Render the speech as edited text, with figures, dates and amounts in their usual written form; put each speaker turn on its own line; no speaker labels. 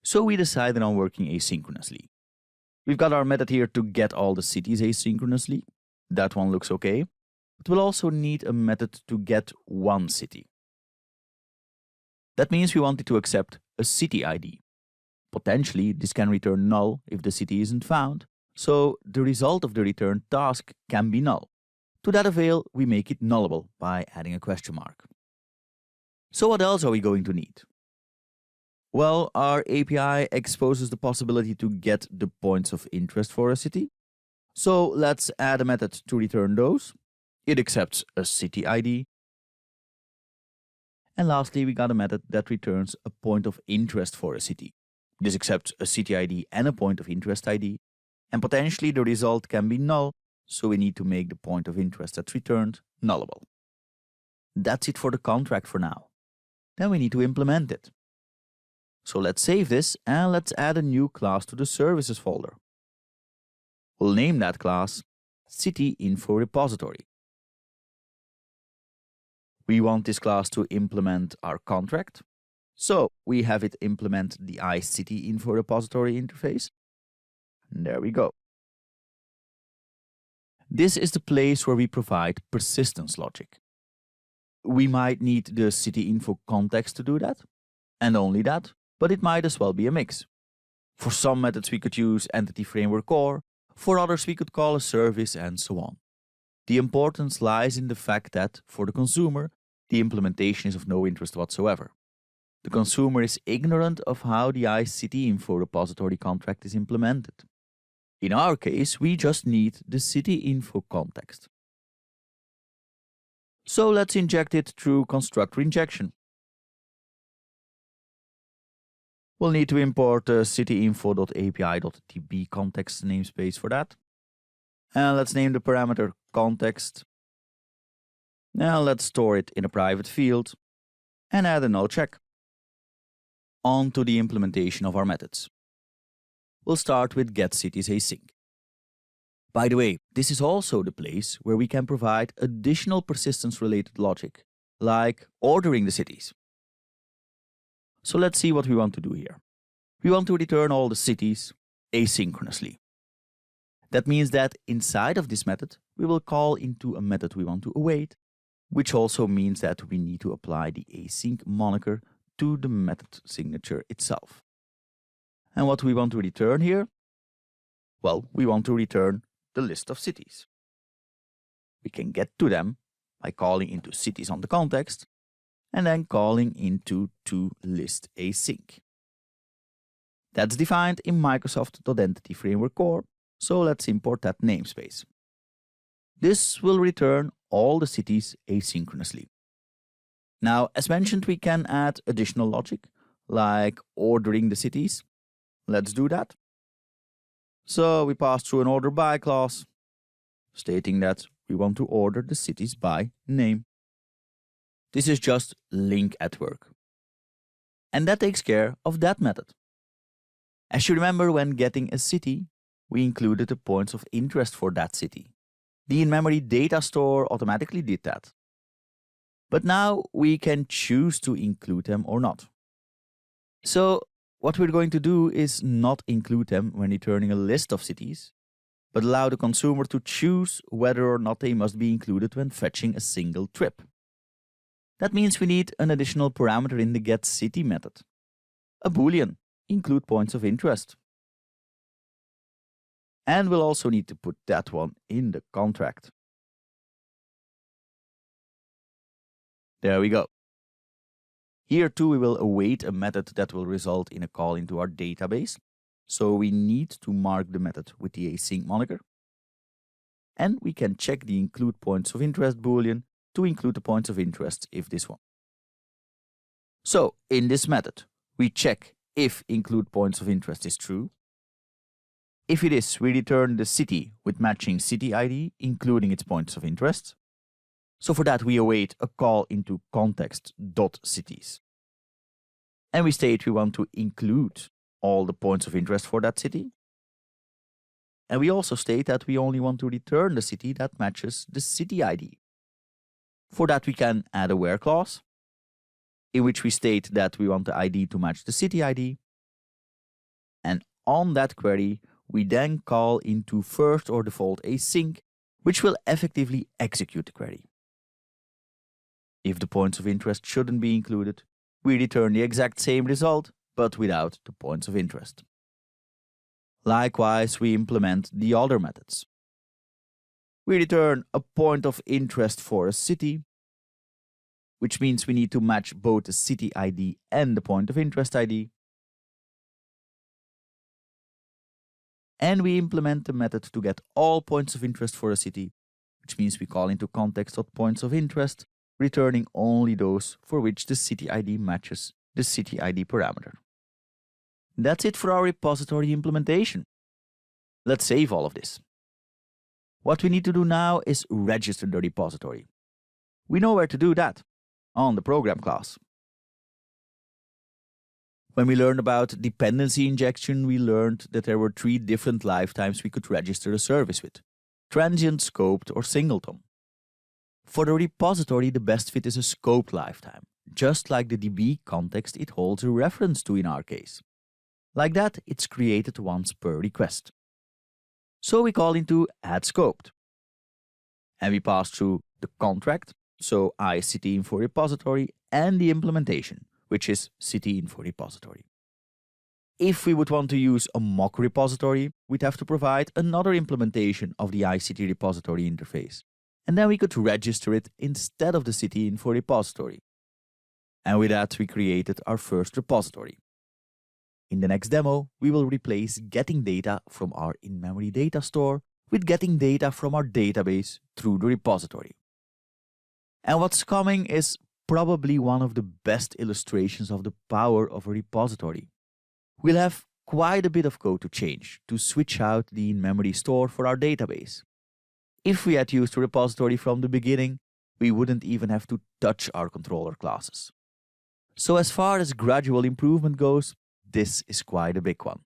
So we decided on working asynchronously. We've got our method here to get all the cities asynchronously. That one looks okay. But we'll also need a method to get one city. That means we wanted to accept a city ID. Potentially, this can return null if the city isn't found, so the result of the return task can be null. To that avail, we make it nullable by adding a question mark. So what else are we going to need? Well, our API exposes the possibility to get the points of interest for a city. So let's add a method to return those. It accepts a city ID. And lastly, we got a method that returns a point of interest for a city. This accepts a city ID and a point of interest ID. And potentially the result can be null, so we need to make the point of interest that's returned nullable. That's it for the contract for now. Then we need to implement it. So let's save this and let's add a new class to the services folder. We'll name that class City Info Repository. We want this class to implement our contract, so we have it implement the iCity Info Repository interface. And there we go. This is the place where we provide persistence logic. We might need the city info context to do that, and only that, but it might as well be a mix. For some methods we could use Entity Framework Core, for others we could call a service, and so on. The importance lies in the fact that, for the consumer, the implementation is of no interest whatsoever. The consumer is ignorant of how the iCity Info Repository contract is implemented. In our case, we just need the city info context. So let's inject it through constructor injection. We'll need to import the cityinfo.api.db context namespace for that. And let's name the parameter context. Now let's store it in a private field and add a null check. On to the implementation of our methods. We'll start with getCitiesAsync. By the way, this is also the place where we can provide additional persistence-related logic, like ordering the cities. So let's see what we want to do here. We want to return all the cities asynchronously. That means that inside of this method, we will call into a method we want to await, which also means that we need to apply the async moniker to the method signature itself. And what do we want to return here? Well, we want to return the list of cities. We can get to them by calling into cities on the context and then calling into toListAsync. That's defined in Microsoft.Entity Framework Core, so let's import that namespace. This will return all the cities asynchronously. Now, as mentioned, we can add additional logic, like ordering the cities. Let's do that. So we pass through an order by clause, stating that we want to order the cities by name. This is just link at work. And that takes care of that method. As you remember, when getting a city, we included the points of interest for that city. The in-memory data store automatically did that. But now we can choose to include them or not. So what we're going to do is not include them when returning a list of cities, but allow the consumer to choose whether or not they must be included when fetching a single trip. That means we need an additional parameter in the getCity method. A boolean, include points of interest. And we'll also need to put that one in the contract. There we go. Here too we will await a method that will result in a call into our database. So we need to mark the method with the async moniker. And we can check the include points of interest boolean to include the points of interest if this one. So in this method, we check if include points of interest is true. If it is, we return the city with matching city ID, including its points of interest. So for that, we await a call into context.cities. And we state we want to include all the points of interest for that city. And we also state that we only want to return the city that matches the city ID. For that, we can add a where clause, in which we state that we want the ID to match the city ID. And on that query, we then call into first or default async, which will effectively execute the query. If the points of interest shouldn't be included, we return the exact same result, but without the points of interest. Likewise, we implement the other methods. We return a point of interest for a city, which means we need to match both the city ID and the point of interest ID. And we implement the method to get all points of interest for a city, which means we call into context.points of interest, returning only those for which the city ID matches the city ID parameter. That's it for our repository implementation. Let's save all of this. What we need to do now is register the repository. We know where to do that, on the program class. When we learned about dependency injection, we learned that there were 3 different lifetimes we could register a service with: transient, scoped, or singleton. For the repository, the best fit is a scoped lifetime, just like the DB context it holds a reference to in our case. Like that, it's created once per request. So we call into add scoped. And we pass through the contract, so iCityInfo repository, and the implementation, which is CityInfo repository. If we would want to use a mock repository, we'd have to provide another implementation of the iCity repository interface. And then we could register it instead of the CityInfo repository. And with that, we created our first repository. In the next demo, we will replace getting data from our in-memory data store with getting data from our database through the repository. And what's coming is probably one of the best illustrations of the power of a repository. We'll have quite a bit of code to change to switch out the in-memory store for our database. If we had used a repository from the beginning, we wouldn't even have to touch our controller classes. So as far as gradual improvement goes, this is quite a big one.